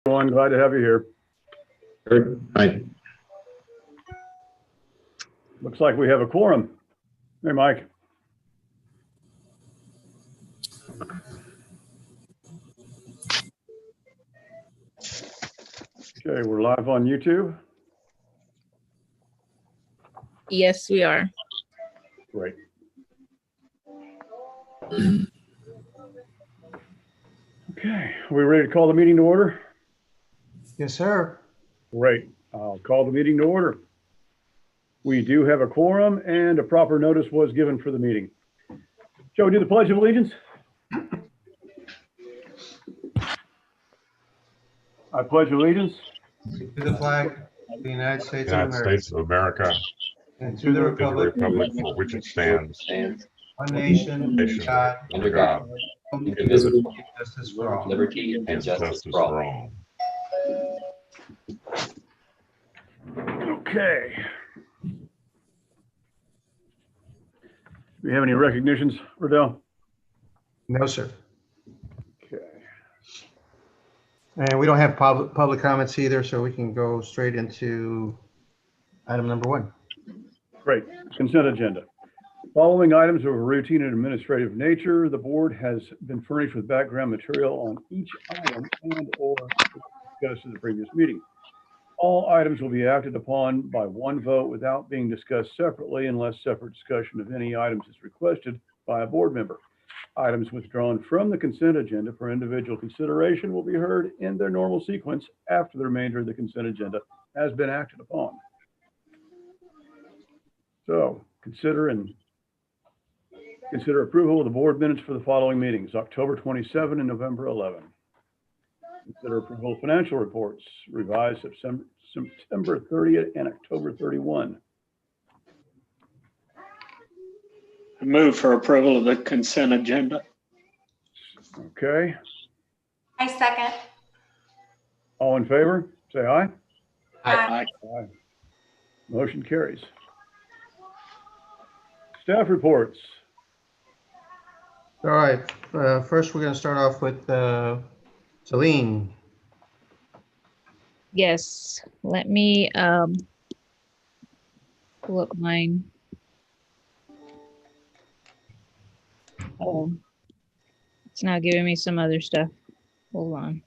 Everyone, glad to have you here. Right. Looks like we have a quorum. Hey, Mike. Okay, we're live on YouTube. Yes, we are. Great. Okay, are we ready to call the meeting to order? Yes, sir. Great. I'll call the meeting to order. We do have a quorum and a proper notice was given for the meeting. Shall we do the Pledge of Allegiance? I pledge allegiance To the flag of the United States of America, and to the and to the republic republic for which it stands, one nation, nation, God, under God, indivisible, with justice for all. Liberty and justice for all. Okay. Do we have any recognitions, Riddell? No, sir. Okay. And we don't have public comments either, so we can go straight into item number 1. Great. Consent agenda. Following items of a routine and administrative nature, the board has been furnished with background material on each item and/or discussed in the previous meeting. All items will be acted upon by one vote without being discussed separately unless separate discussion of any items is requested by a board member. Items withdrawn from the consent agenda for individual consideration will be heard in their normal sequence after the remainder of the consent agenda has been acted upon. So consider approval of the board minutes for the following meetings, October 27 and November 11. Consider approval of financial reports, revised September 30th and October 31. I move for approval of the consent agenda. Okay, I second. all in favor, say aye. Aye. Aye. Motion carries. Staff reports. All right. First, we're going to start off with Celine. Yes, let me pull up mine. Oh, it's now giving me some other stuff. Hold on.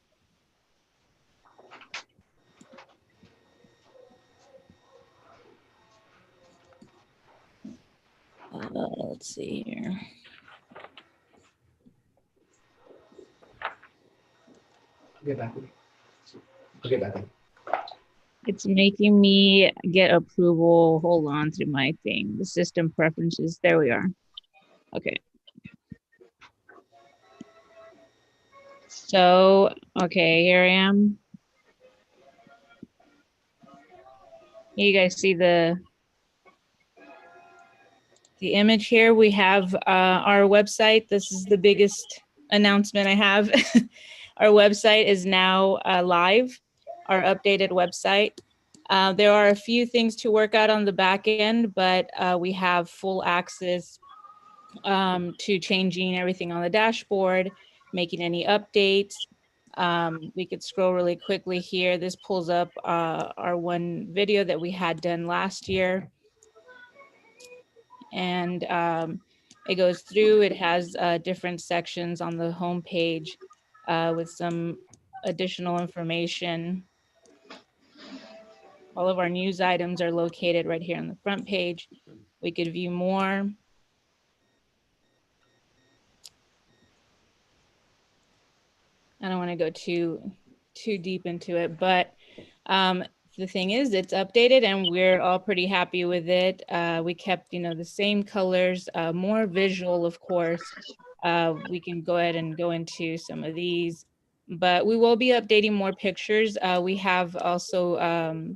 Let's see here. It's making me get approval. Hold on to my thing. The system preferences. There we are. Okay. So, okay, here I am. You guys see the image here? We have our website. This is the biggest announcement I have. Our website is now live, our updated website. There are a few things to work out on the back end, but we have full access to changing everything on the dashboard, making any updates. We could scroll really quickly here. This pulls up our one video that we had done last year. And it goes through, it has different sections on the home page with some additional information. All of our news items are located right here on the front page. We could view more. I don't want to go too deep into it, but the thing is, it's updated and we're all pretty happy with it. We kept, the same colors, more visual, of course. We can go ahead and go into some of these, but we will be updating more pictures. We have also,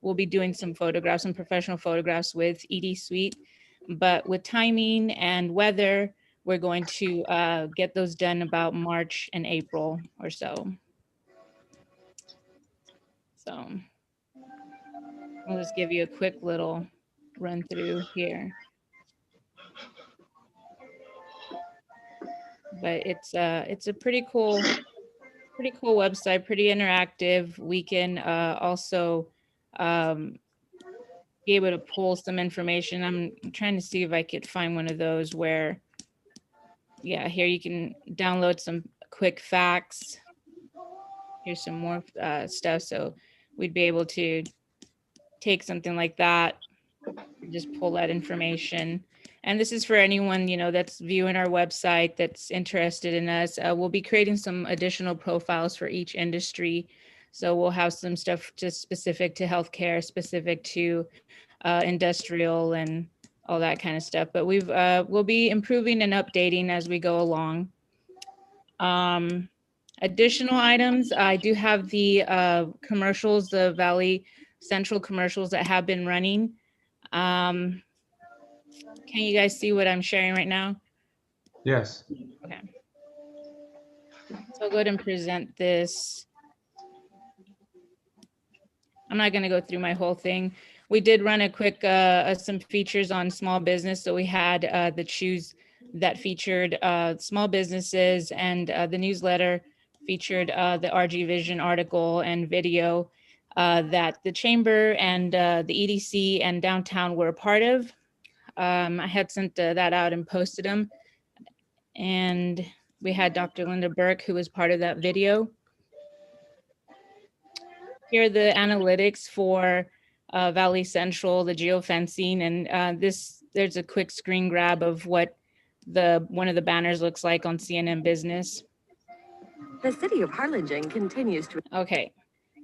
we'll be doing some photographs, some professional photographs with ED Suite, but with timing and weather, we're going to get those done about March and April or so. So I'll just give you a quick little run through here. But it's a pretty cool pretty cool website, pretty interactive. We can also be able to pull some information. I'm trying to see if I could find one of those where, yeah, here you can download some quick facts. Here's some more stuff. So we'd be able to take something like that, just pull that information. And this is for anyone, you know, that's viewing our website, that's interested in us. We'll be creating some additional profiles for each industry. So we'll have some stuff just specific to healthcare, specific to industrial and all that kind of stuff. But we'll be improving and updating as we go along. Additional items, I do have the commercials, the Valley Central commercials that have been running. Can you guys see what I'm sharing right now? Yes. Okay. So I'll go ahead and present this. I'm not going to go through my whole thing. We did run a quick, some features on small business. So we had the Choose that featured small businesses, and the newsletter featured the RG Vision article and video that the Chamber and the EDC and downtown were a part of. I had sent that out and posted them. And we had Dr. Linda Burke, who was part of that video. Here are the analytics for Valley Central, the geofencing, and there's a quick screen grab of what one of the banners looks like on CNN Business. The city of Harlingen continues to. Okay,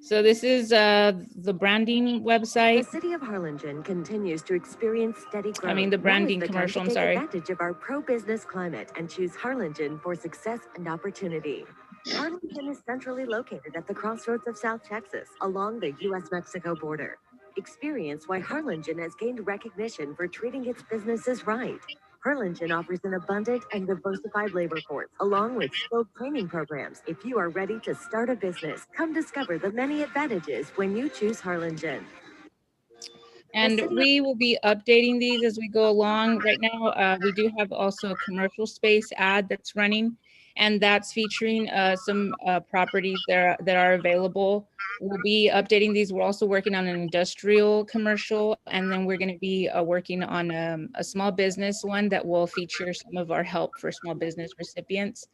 so this is the branding website. The city of Harlingen continues to experience steady growth. I mean, the branding Now is the commercial, time I'm to sorry. take advantage of our pro-business climate and choose Harlingen for success and opportunity. Harlingen is centrally located at the crossroads of South Texas along the U.S.-Mexico border. Experience why Harlingen has gained recognition for treating its businesses right. Harlingen offers an abundant and diversified labor force, along with skilled training programs. If you are ready to start a business, come discover the many advantages when you choose Harlingen. And we will be updating these as we go along. Right now, we do have also a commercial space ad that's running, and that's featuring some properties that are available. We'll be updating these. We're also working on an industrial commercial, and then we're going to be working on a small business one that will feature some of our help for small business recipients.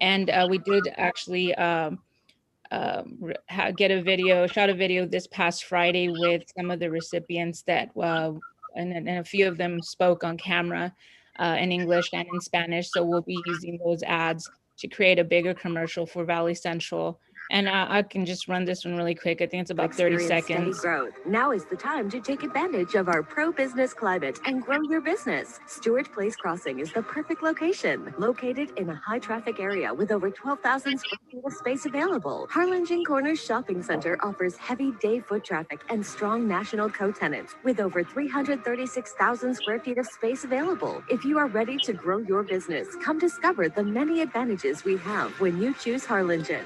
And we did actually shot a video this past Friday with some of the recipients that, and a few of them spoke on camera in English and in Spanish. So we'll be using those ads to create a bigger commercial for Valley Central. And I can just run this one really quick. I think it's about 30 seconds. Steady growth. Now is the time to take advantage of our pro-business climate and grow your business. Stewart Place Crossing is the perfect location. Located in a high-traffic area with over 12,000 square feet of space available, Harlingen Corners Shopping Center offers heavy day foot traffic and strong national co-tenants with over 336,000 square feet of space available. If you are ready to grow your business, come discover the many advantages we have when you choose Harlingen.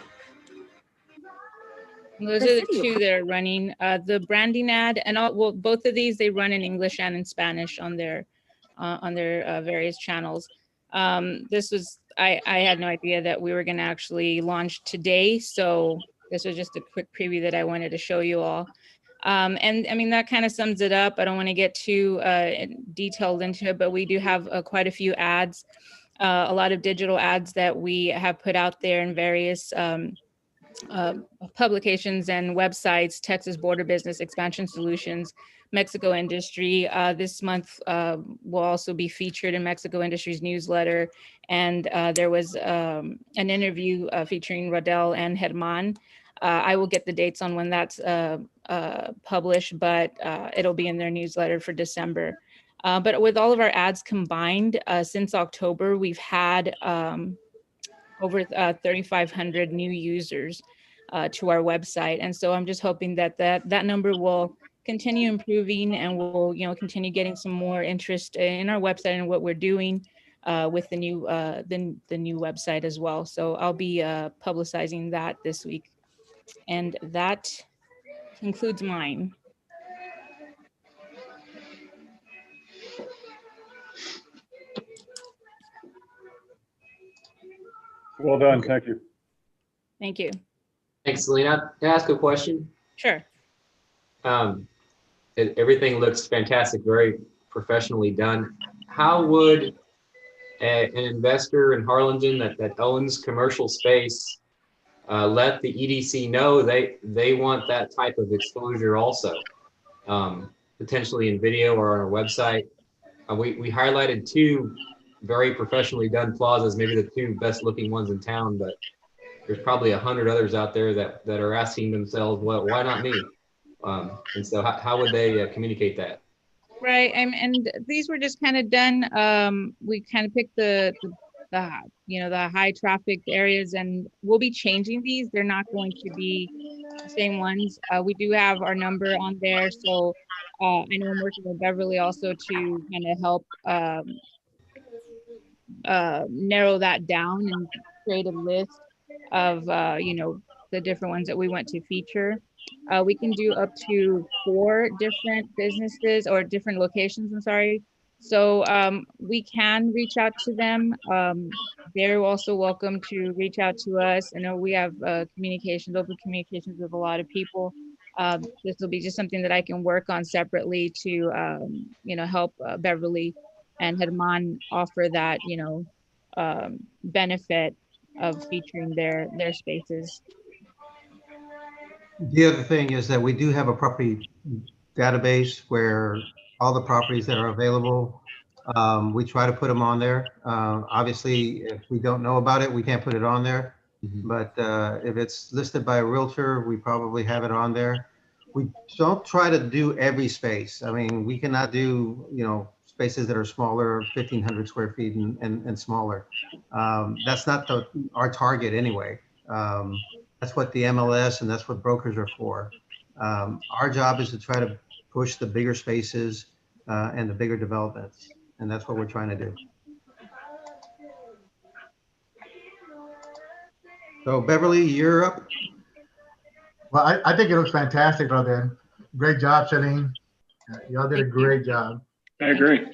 Those are the two that are running. The branding ad and both of these, they run in English and in Spanish on their various channels. I had no idea that we were going to actually launch today, so this was just a quick preview that I wanted to show you all. And I mean, that kind of sums it up. I don't want to get too detailed into it, but we do have quite a few ads, a lot of digital ads that we have put out there in various publications and websites: Texas Border Business Expansion Solutions, Mexico Industry. This month will also be featured in Mexico Industry's newsletter. And there was an interview featuring Rodel and Herman. I will get the dates on when that's published, but it'll be in their newsletter for December. But with all of our ads combined, since October, we've had over 3,500 new users to our website. And so I'm just hoping that that number will continue improving, and we'll continue getting some more interest in our website and what we're doing with the new website as well. So I'll be publicizing that this week. And that concludes mine. Well done, thank you. Thank you. Thanks, Selena. Can I ask a question? Sure. Everything looks fantastic, very professionally done. How would an investor in Harlingen that owns commercial space let the EDC know they want that type of exposure also, potentially in video or on our website? We highlighted two very professionally done plazas, maybe the two best looking ones in town, but there's probably 100 others out there that are asking themselves, well, why not me? And so how would they communicate that? Right, and these were just kind of done. We kind of picked the the high traffic areas, and we'll be changing these. They're not going to be the same ones. We do have our number on there, so I know I'm working with Beverly also to kind of help narrow that down and create a list of the different ones that we want to feature. We can do up to 4 different businesses or different locations, I'm sorry. So we can reach out to them. They're also welcome to reach out to us. I know we have open communications with a lot of people. This will be just something that I can work on separately to, help Beverly and Herman offer that, benefit of featuring their spaces. The other thing is that we do have a property database where all the properties that are available, we try to put them on there. Obviously, if we don't know about it, we can't put it on there. But if it's listed by a realtor, we probably have it on there. We don't try to do every space. I mean, we cannot do, spaces that are smaller, 1,500 square feet and smaller. That's not our target anyway. That's what the MLS and that's what brokers are for. Our job is to try to push the bigger spaces and the bigger developments. And that's what we're trying to do. So Beverly, you're up. Well, I think it looks fantastic, Rodin. Great job, Celine. Y'all did a great job. I agree.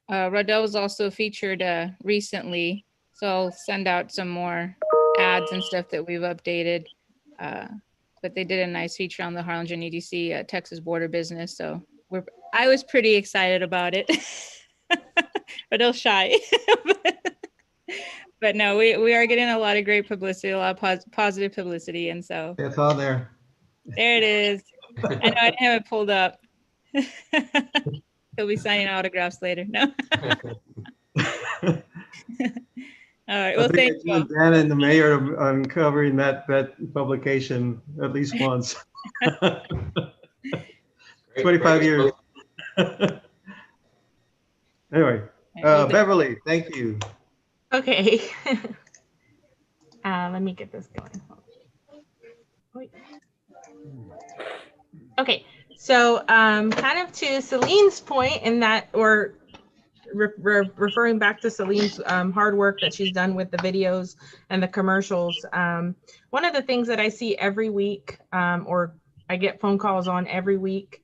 Rodell was also featured recently, so I'll send out some more ads and stuff that we've updated. But they did a nice feature on the Harlingen EDC Texas border business, so I was pretty excited about it. Rodell's shy. But no, we are getting a lot of great publicity, a lot of positive publicity, and so It's on there. there it is. I know I didn't have it pulled up. He'll be signing autographs later. No. All right. Well, thank you. Dan and the mayor on covering that publication at least once. 25 years. Anyway, Beverly, thank you. Okay. Let me get this going. Wait. Okay, so kind of to Celine's point in that, or referring back to Celine's hard work that she's done with the videos and the commercials. One of the things that I see every week, or I get phone calls on every week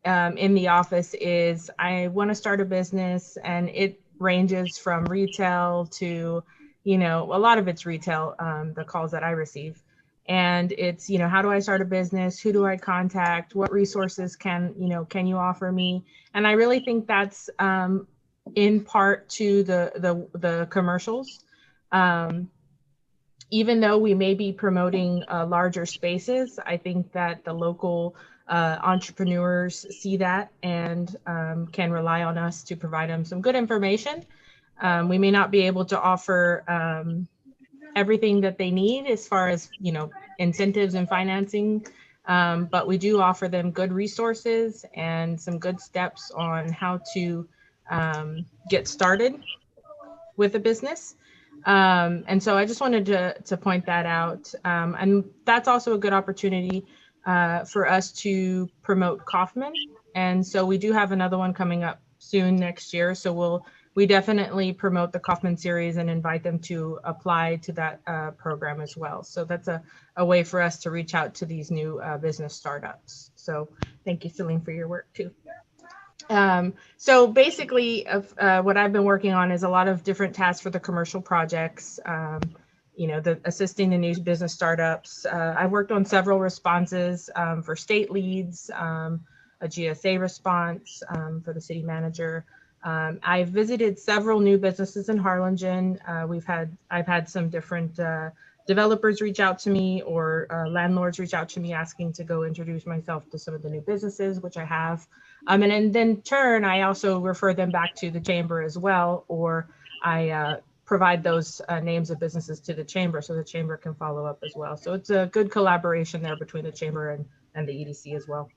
in the office is, I want to start a business, and it ranges from retail to, a lot of it's retail, the calls that I receive. And it's, how do I start a business? Who do I contact? What resources can you offer me? And I really think that's in part to the commercials. Even though we may be promoting larger spaces, I think that the local entrepreneurs see that and can rely on us to provide them some good information. We may not be able to offer everything that they need as far as, incentives and financing, but we do offer them good resources and some good steps on how to get started with a business. And so I just wanted to point that out. And that's also a good opportunity for us to promote Kaufman. And so we do have another one coming up soon next year. So we definitely promote the Kaufman series and invite them to apply to that program as well. So that's a way for us to reach out to these new business startups. So thank you, Celine, for your work too. So basically what I've been working on is a lot of different tasks for the commercial projects. assisting the new business startups. I've worked on several responses for state leads, a GSA response for the city manager. I've visited several new businesses in Harlingen. I've had some different developers reach out to me, or landlords reach out to me asking to go introduce myself to some of the new businesses, which I have. And then in turn, I also refer them back to the chamber as well, or I provide those names of businesses to the chamber so the chamber can follow up as well. So it's a good collaboration there between the chamber and the EDC as well.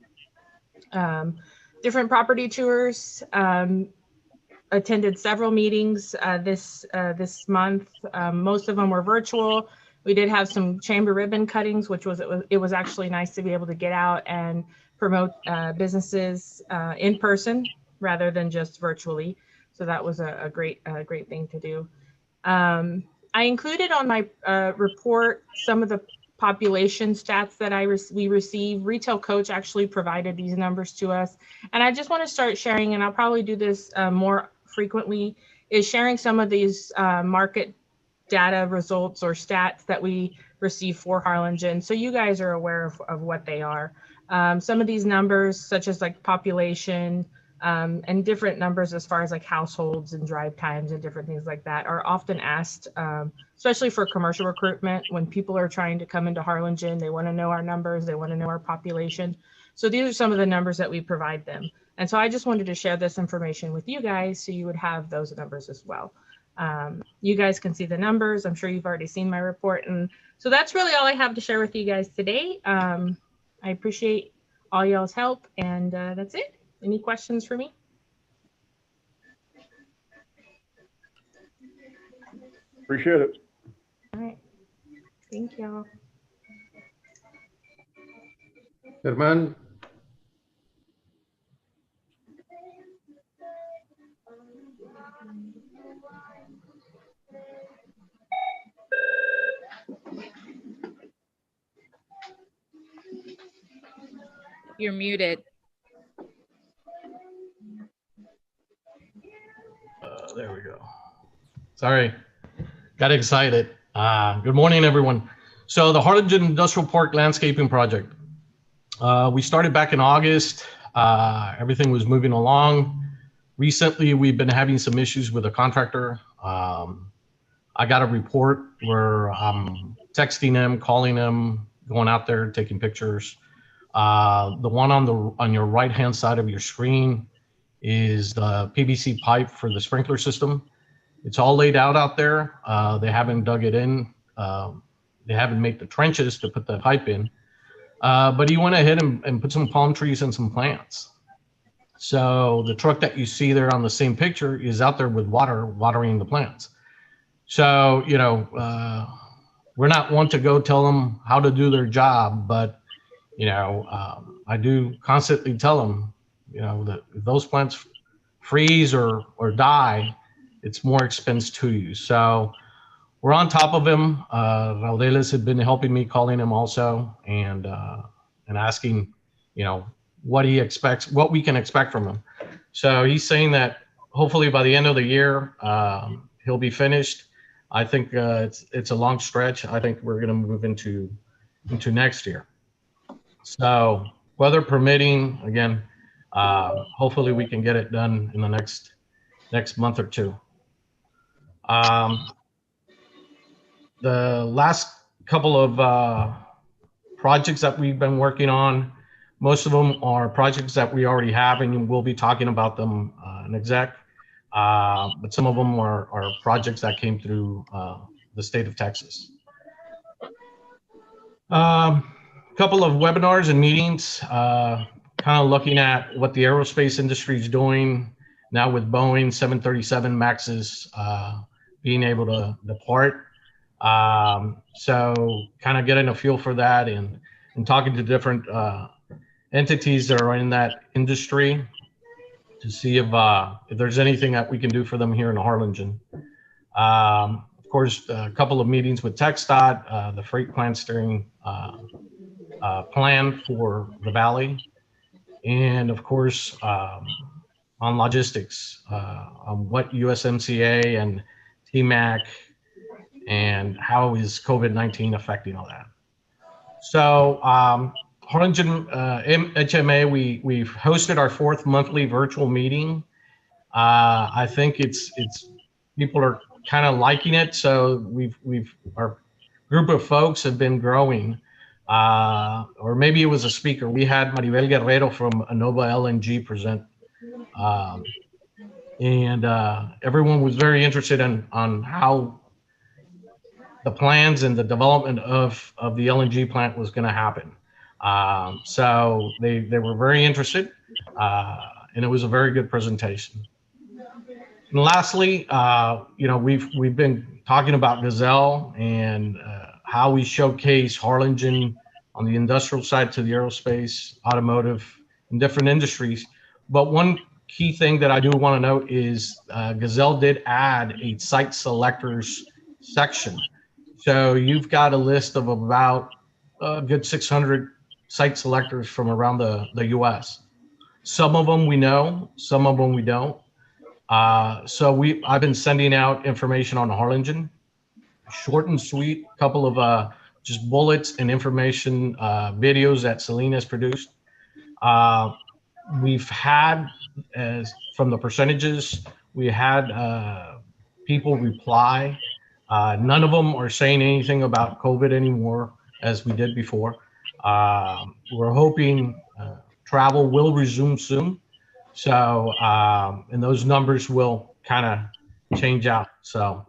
Different property tours. Attended several meetings this month. Most of them were virtual. We did have some chamber ribbon cuttings, which it was actually nice to be able to get out and promote businesses in person rather than just virtually. So that was a great thing to do. I included on my report some of the population stats that we receive. Retail Coach actually provided these numbers to us. And I just want to start sharing, and I'll probably do this more frequently, is sharing some of these market data results or stats that we receive for Harlingen, so you guys are aware of what they are. Some of these numbers, such as like population and different numbers as far as like households and drive times and different things like that, are often asked, especially for commercial recruitment. When people are trying to come into Harlingen, they want to know our numbers, they want to know our population. So these are some of the numbers that we provide them. And so I just wanted to share this information with you guys so you would have those numbers as well. You guys can see the numbers. I'm sure you've already seen my report. And so that's really all I have to share with you guys today. I appreciate all y'all's help, and that's it. Any questions for me? Appreciate it. All right. Thank y'all. Herman. You're muted. There we go. Sorry, got excited. Good morning, everyone. So the Harlingen Industrial Park Landscaping Project. We started back in August. Everything was moving along. Recently, we've been having some issues with a contractor. I got a report where I'm texting him, calling him, going out there, taking pictures. The one on your right-hand side of your screen is the PVC pipe for the sprinkler system. It's all laid out there. They haven't dug it in. They haven't made the trenches to put the pipe in. But he went ahead and put some palm trees and some plants. So the truck that you see there on the same picture is out there with water, watering the plants. So, we're not one to go tell them how to do their job, but, I do constantly tell them, that if those plants freeze or die, it's more expense to you. So we're on top of him. Raudeles had been helping me, calling him also, and asking, what he expects, what we can expect from him. So he's saying that hopefully by the end of the year, he'll be finished. I think it's a long stretch. I think we're going to move into next year. So weather permitting, again, hopefully we can get it done in the next month or two. The last couple of projects that we've been working on, most of them are projects that we already have, and we'll be talking about them in exec. But some of them are projects that came through the state of Texas. Couple of webinars and meetings, kind of looking at what the aerospace industry is doing now with Boeing 737 Maxes being able to depart. So kind of getting a feel for that and talking to different entities that are in that industry to see if there's anything that we can do for them here in Harlingen. Of course, a couple of meetings with TxDOT, the freight plan steering plan for the Valley, and of course on logistics, on what USMCA and TMAC and how is COVID-19 affecting all that. So Harlingen HMA, we've hosted our 4th monthly virtual meeting. I think it's people are kind of liking it. So our group of folks have been growing. Or maybe it was a speaker. We had Maribel Guerrero from Anova LNG present. And everyone was very interested on how the plans and the development of the LNG plant was going to happen. So they were very interested, and it was a very good presentation. And lastly, we've been talking about Gazelle and how we showcase Harlingen on the industrial side to the aerospace, automotive, and different industries. But one key thing that I do want to note is Gazelle did add a site selectors section. So you've got a list of about a good 600 site selectors from around the US. Some of them we know, some of them we don't. So I've been sending out information on Harlingen, short and sweet, couple of just bullets and information videos that Selena's produced. We've had, from the percentages, we had people reply. None of them are saying anything about COVID anymore as we did before. We're hoping travel will resume soon. So, and those numbers will kind of change out. So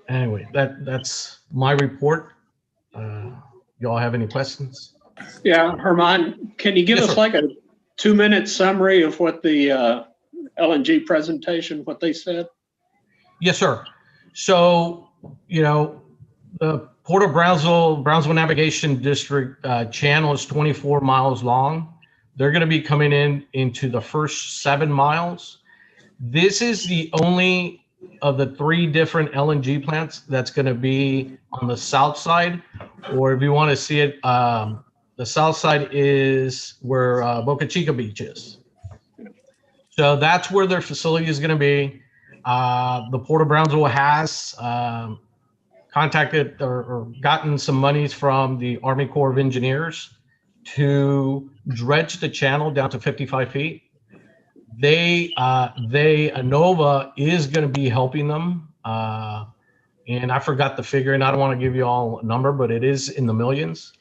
anyway, that's my report. Y'all have any questions? Yeah, Herman, can you give Yes, us sir. like a 2-minute summary of what the LNG presentation, what they said? Yes, sir. So, the Port of Brownsville Navigation District channel is 24 miles long. They're going to be coming into the first 7 miles. This is the only of the 3 different LNG plants that's going to be on the south side, or if you want to see it, the south side is where Boca Chica Beach is. So that's where their facility is going to be. The Port of Brownsville has contacted or gotten some monies from the Army Corps of Engineers to dredge the channel down to 55 feet. Anova is going to be helping them. And I forgot the figure, and I don't want to give you all a number, but it is in the millions,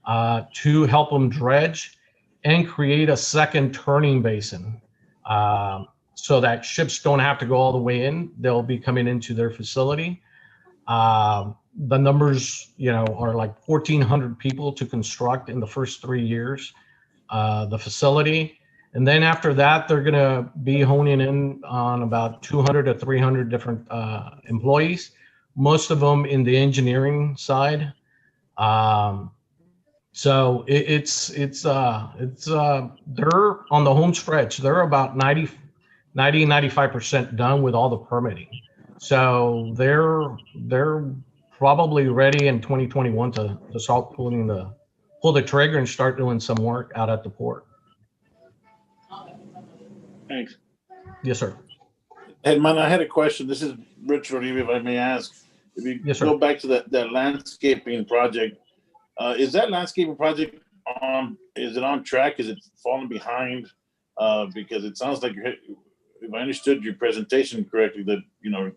to help them dredge and create a second turning basin. So that ships don't have to go all the way in. They'll be coming into their facility. The numbers, are like 1,400 people to construct in the first 3 years, the facility. And then after that, they're going to be honing in on about 200 to 300 different employees, most of them in the engineering side. So they're on the home stretch. They're about 95% done with all the permitting. So they're probably ready in 2021 to start pull the trigger and start doing some work out at the port. Thanks. Yes, sir. Hey, man, I had a question. This is Richard, if I may ask. If you Yes, sir. go back to that landscaping project, is that landscaping project is it on track? Is it falling behind? Because it sounds like if I understood your presentation correctly, that you're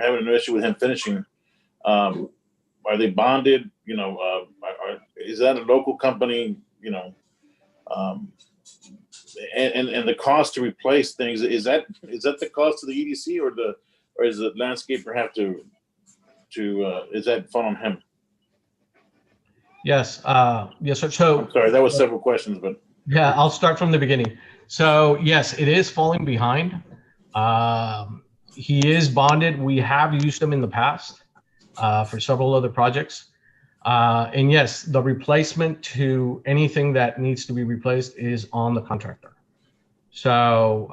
having an issue with him finishing. Are they bonded? Is that a local company? And the cost to replace things, is that the cost to the EDC or is the landscaper have to is that fun on him? Yes. Yes, sir. So I'm sorry, that was several questions, but yeah, I'll start from the beginning. So yes, it is falling behind. He is bonded. We have used him in the past for several other projects. And yes, the replacement to anything that needs to be replaced is on the contractor. So,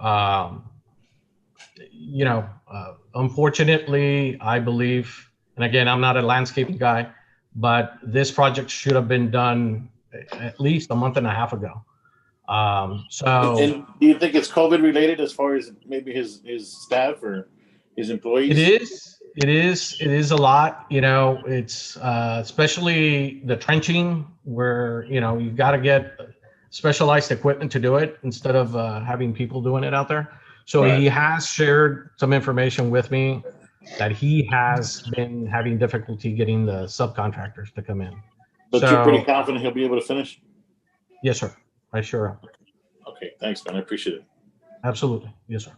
unfortunately, I believe, and again, I'm not a landscaping guy, but this project should have been done at least a month and a half ago. And do you think it's COVID related as far as maybe his staff or his employees? It is a lot, it's especially the trenching where, you've got to get specialized equipment to do it instead of having people doing it out there. So Right. he has shared some information with me that he has been having difficulty getting the subcontractors to come in. But you're pretty So, confident he'll be able to finish? yes, sir. I sure am. Okay, thanks, man. I appreciate it. Absolutely. Yes, sir.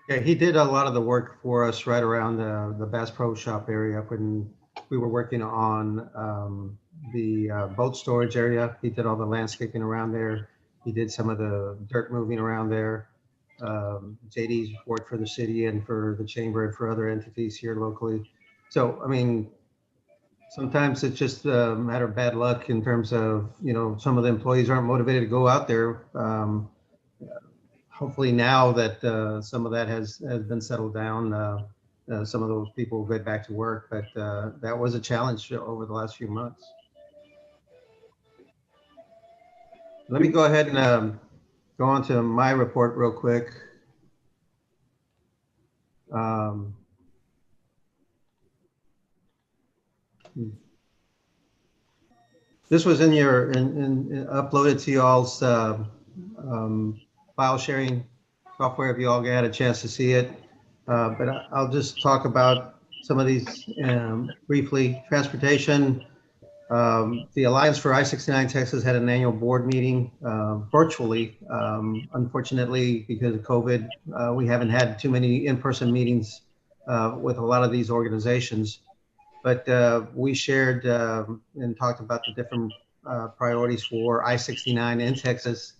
Yeah, he did a lot of the work for us right around the Bass Pro Shop area when we were working on the boat storage area. He did all the landscaping around there. He did some of the dirt moving around there. JD's worked for the city and for the chamber and for other entities here locally. So, I mean, sometimes it's just a matter of bad luck in terms of, some of the employees aren't motivated to go out there. Hopefully now that some of that has been settled down, some of those people will get back to work, but that was a challenge over the last few months. Let me go ahead and go on to my report real quick. This was in your uploaded to y'all's file sharing software if you all had a chance to see it. But I'll just talk about some of these briefly. Transportation, the Alliance for I-69 Texas had an annual board meeting virtually. Unfortunately, because of COVID, we haven't had too many in-person meetings with a lot of these organizations. But we shared and talked about the different priorities for I-69 in Texas.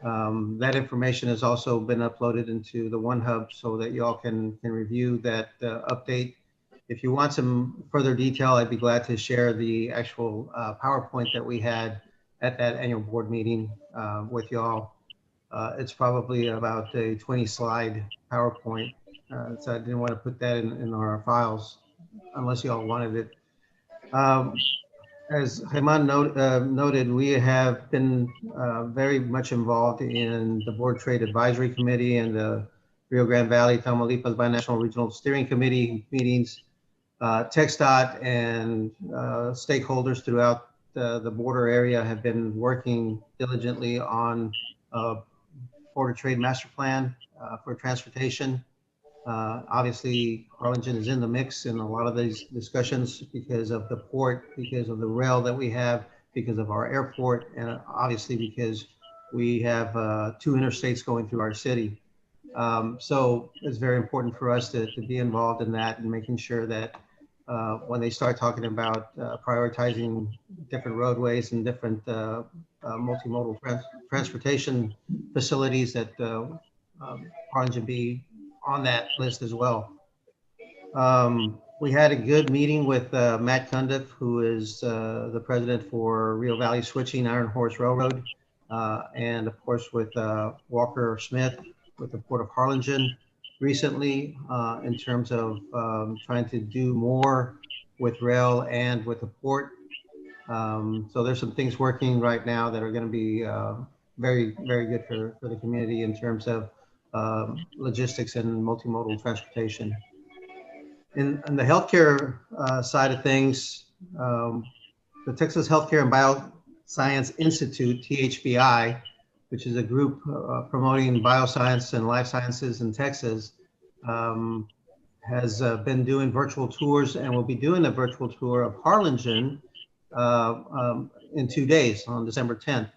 That information has also been uploaded into the One Hub so that y'all can review that update. If you want some further detail, I'd be glad to share the actual PowerPoint that we had at that annual board meeting with y'all. It's probably about a 20-slide PowerPoint, so I didn't want to put that in our files unless y'all wanted it. As Germán noted, we have been very much involved in the Board Trade Advisory Committee and the Rio Grande Valley Tamaulipas Binational Regional Steering Committee meetings. TxDOT and stakeholders throughout the border area have been working diligently on Border Trade Master Plan for transportation. Obviously, Harlingen is in the mix in a lot of these discussions because of the port, because of the rail that we have, because of our airport, and obviously because we have 2 interstates going through our city. So it's very important for us to be involved in that and making sure that when they start talking about prioritizing different roadways and different multimodal transportation facilities, that Harlingen be on that list as well. We had a good meeting with Matt Cundiff, who is the president for Rio Valley Switching Iron Horse Railroad, and of course with Walker Smith with the Port of Harlingen recently in terms of trying to do more with rail and with the port. So there's some things working right now that are going to be very, very good for the community in terms of logistics and multimodal transportation. In the healthcare side of things, the Texas Healthcare and Bioscience Institute, THBI, which is a group promoting bioscience and life sciences in Texas, has been doing virtual tours and will be doing a virtual tour of Harlingen in 2 days on December 10th.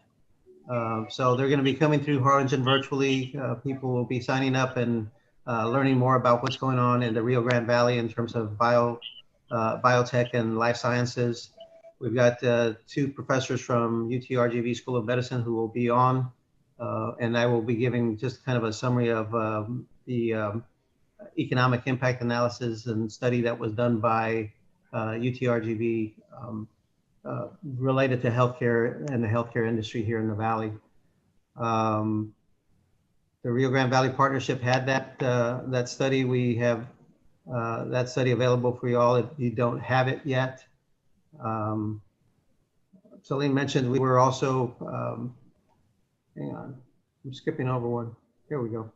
So they're going to be coming through Harlingen virtually. People will be signing up and learning more about what's going on in the Rio Grande Valley in terms of biotech and life sciences. We've got 2 professors from UTRGV School of Medicine who will be on, and I will be giving just kind of a summary of the economic impact analysis and study that was done by UTRGV related to healthcare and the healthcare industry here in the Valley. The Rio Grande Valley Partnership had that study. We have that study available for you all if you don't have it yet. Celine mentioned we were also, hang on, I'm skipping over one. Here we go.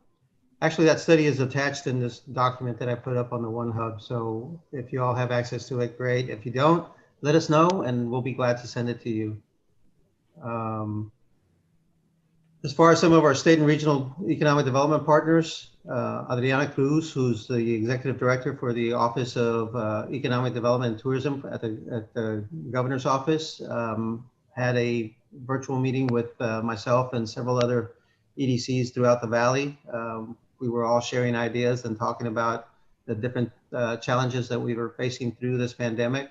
Actually, that study is attached in this document that I put up on the One Hub. So if you all have access to it, great. If you don't, let us know and we'll be glad to send it to you. As far as some of our state and regional economic development partners, Adriana Cruz, who's the executive director for the Office of Economic Development and Tourism at the governor's office, had a virtual meeting with myself and several other EDCs throughout the valley. We were all sharing ideas and talking about the different challenges that we were facing through this pandemic.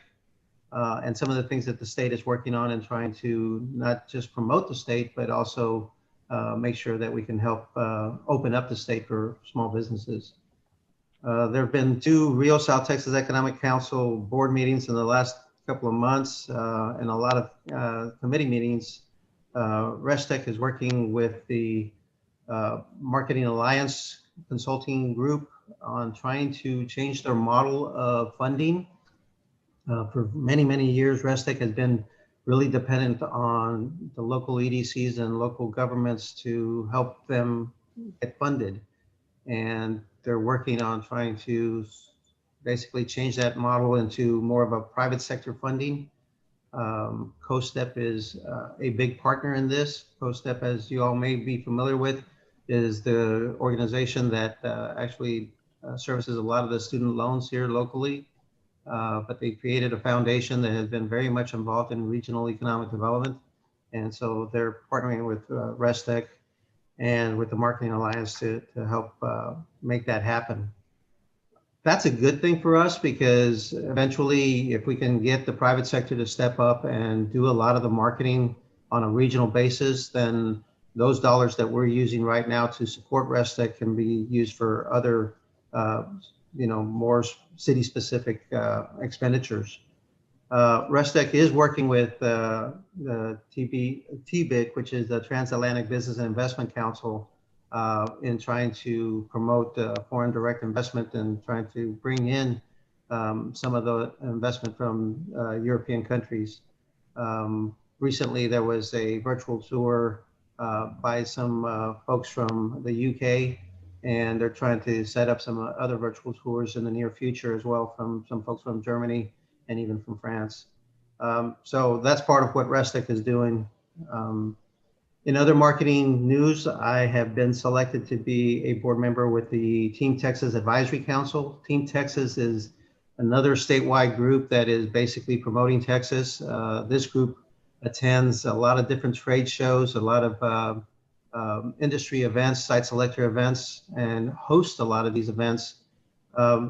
And some of the things that the state is working on and trying to not just promote the state, but also make sure that we can help open up the state for small businesses. There have been 2 Rio South Texas Economic Council board meetings in the last couple of months and a lot of committee meetings. Restec is working with the Marketing Alliance Consulting Group on trying to change their model of funding. For many, many years, Restec has been really dependent on the local EDCs and local governments to help them get funded. And they're working on trying to basically change that model into more of a private sector funding. CoStep is a big partner in this. CoStep, as you all may be familiar with, is the organization that actually services a lot of the student loans here locally. But they created a foundation that has been very much involved in regional economic development. And so they're partnering with Restec and with the Marketing Alliance to help make that happen. That's a good thing for us because eventually if we can get the private sector to step up and do a lot of the marketing on a regional basis, then those dollars that we're using right now to support Restec can be used for other more city-specific expenditures. Restec is working with the TBIC, which is the Transatlantic Business and Investment Council, in trying to promote foreign direct investment and trying to bring in some of the investment from European countries. Recently, there was a virtual tour by some folks from the UK, and they're trying to set up some other virtual tours in the near future as well from some folks from Germany and even from France. So that's part of what Restec is doing. In other marketing news, I have been selected to be a board member with the Team Texas Advisory Council. Team Texas is another statewide group that is basically promoting Texas. This group attends a lot of different trade shows, a lot of industry events, site selector events, and host a lot of these events.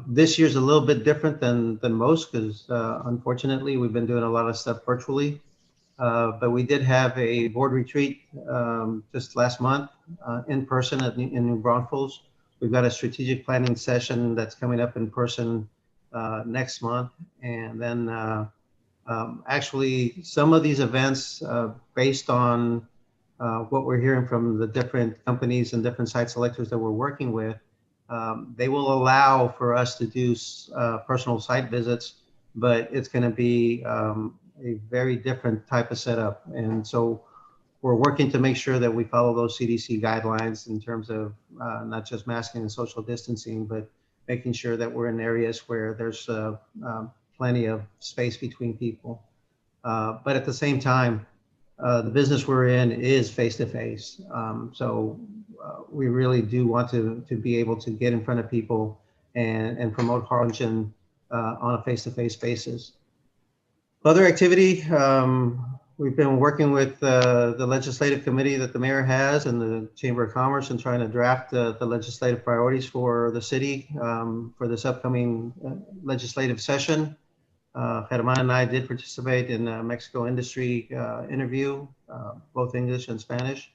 This year's a little bit different than most because unfortunately we've been doing a lot of stuff virtually. But we did have a board retreat just last month in person in New Braunfels. We've got a strategic planning session that's coming up in person next month. And then actually some of these events based on what we're hearing from the different companies and different site selectors that we're working with, they will allow for us to do personal site visits, but it's going to be a very different type of setup. And so we're working to make sure that we follow those CDC guidelines in terms of not just masking and social distancing, but making sure that we're in areas where there's plenty of space between people. But at the same time, the business we're in is face-to-face. So we really do want to be able to get in front of people and promote Harlingen on a face-to-face basis. Other activity, we've been working with the legislative committee that the mayor has and the Chamber of Commerce and trying to draft the legislative priorities for the city for this upcoming legislative session. Germán and I did participate in a Mexico industry interview, both English and Spanish.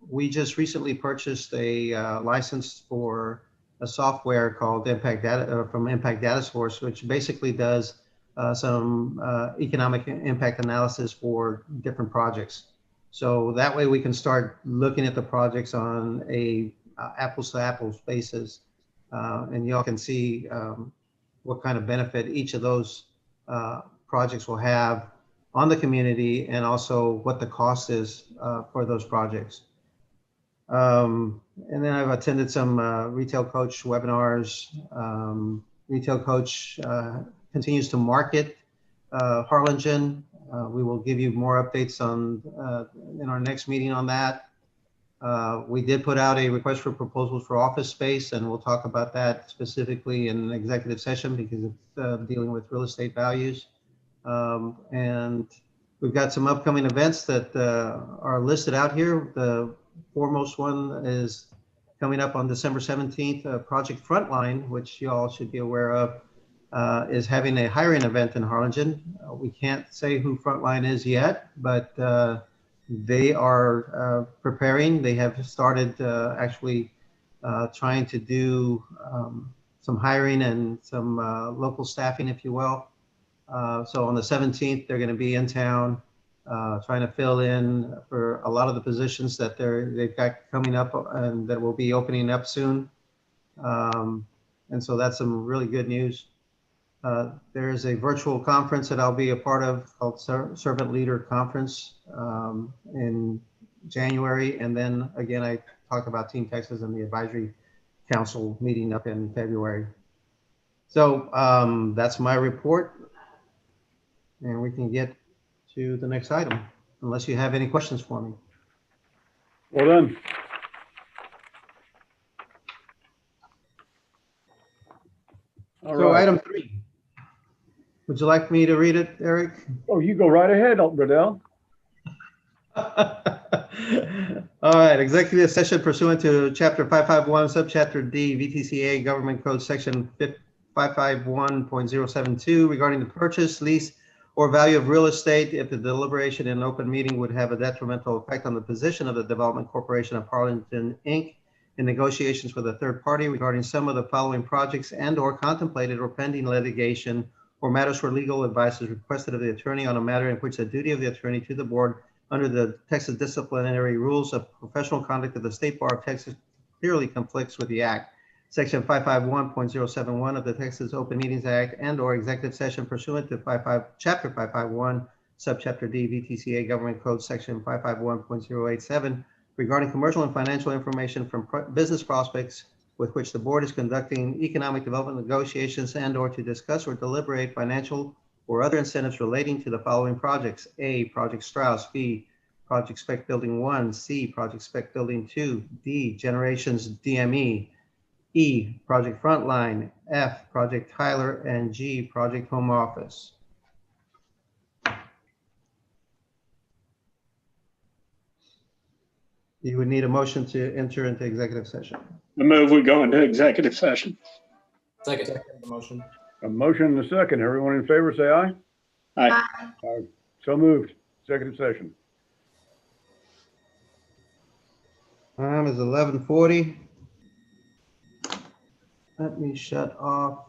We just recently purchased a license for a software called Impact Data from Impact Data Source, which basically does some economic impact analysis for different projects. So that way we can start looking at the projects on a apples to apples basis. And y'all can see what kind of benefit each of those projects will have on the community and also what the cost is for those projects. And then I've attended some retail coach webinars. Retail coach continues to market Harlingen. We will give you more updates on in our next meeting on that. We did put out a request for proposals for office space, and we'll talk about that specifically in an executive session because it's dealing with real estate values. And we've got some upcoming events that are listed out here. The foremost one is coming up on December 17th, Project Frontline, which you all should be aware of, is having a hiring event in Harlingen. We can't say who Frontline is yet, but they are preparing. They have started actually trying to do some hiring and some local staffing, if you will. So on the 17th, they're going to be in town trying to fill in for a lot of the positions that they've got coming up and that will be opening up soon. And so that's some really good news. There is a virtual conference that I'll be a part of called Servant Leader Conference in January. And then again, I talked about Team Texas and the Advisory Council meeting up in February. So that's my report. And we can get to the next item, unless you have any questions for me. Well done. All So right. item 3. Would you like me to read it, Eric? Oh, you go right ahead, Riddell. All right, executive session pursuant to Chapter 551, Subchapter D, VTCA Government Code Section 551.072 regarding the purchase, lease, or value of real estate if the deliberation in an open meeting would have a detrimental effect on the position of the Development Corporation of Harlingen, Inc. in negotiations with a third party regarding some of the following projects and/or contemplated or pending litigation or matters where legal advice is requested of the attorney on a matter in which the duty of the attorney to the board under the Texas disciplinary rules of professional conduct of the State Bar of Texas clearly conflicts with the Act. Section 551.071 of the Texas Open Meetings Act and/or executive session pursuant to Chapter 551, Subchapter D, VTCA Government Code Section 551.087 regarding commercial and financial information from business prospects with which the board is conducting economic development negotiations and/or to discuss or deliberate financial or other incentives relating to the following projects: A, Project Strauss; B, Project Spec Building 1; C, Project Spec Building 2; D, Generations DME; E, Project Frontline; F, Project Tyler; and G, Project Home Office. You would need a motion to enter into executive session. The move, we go into executive session. Second. Motion. A motion and a second. Everyone in favor, say aye. Aye. Aye. So moved. Executive session. Time is 11:40. Let me shut off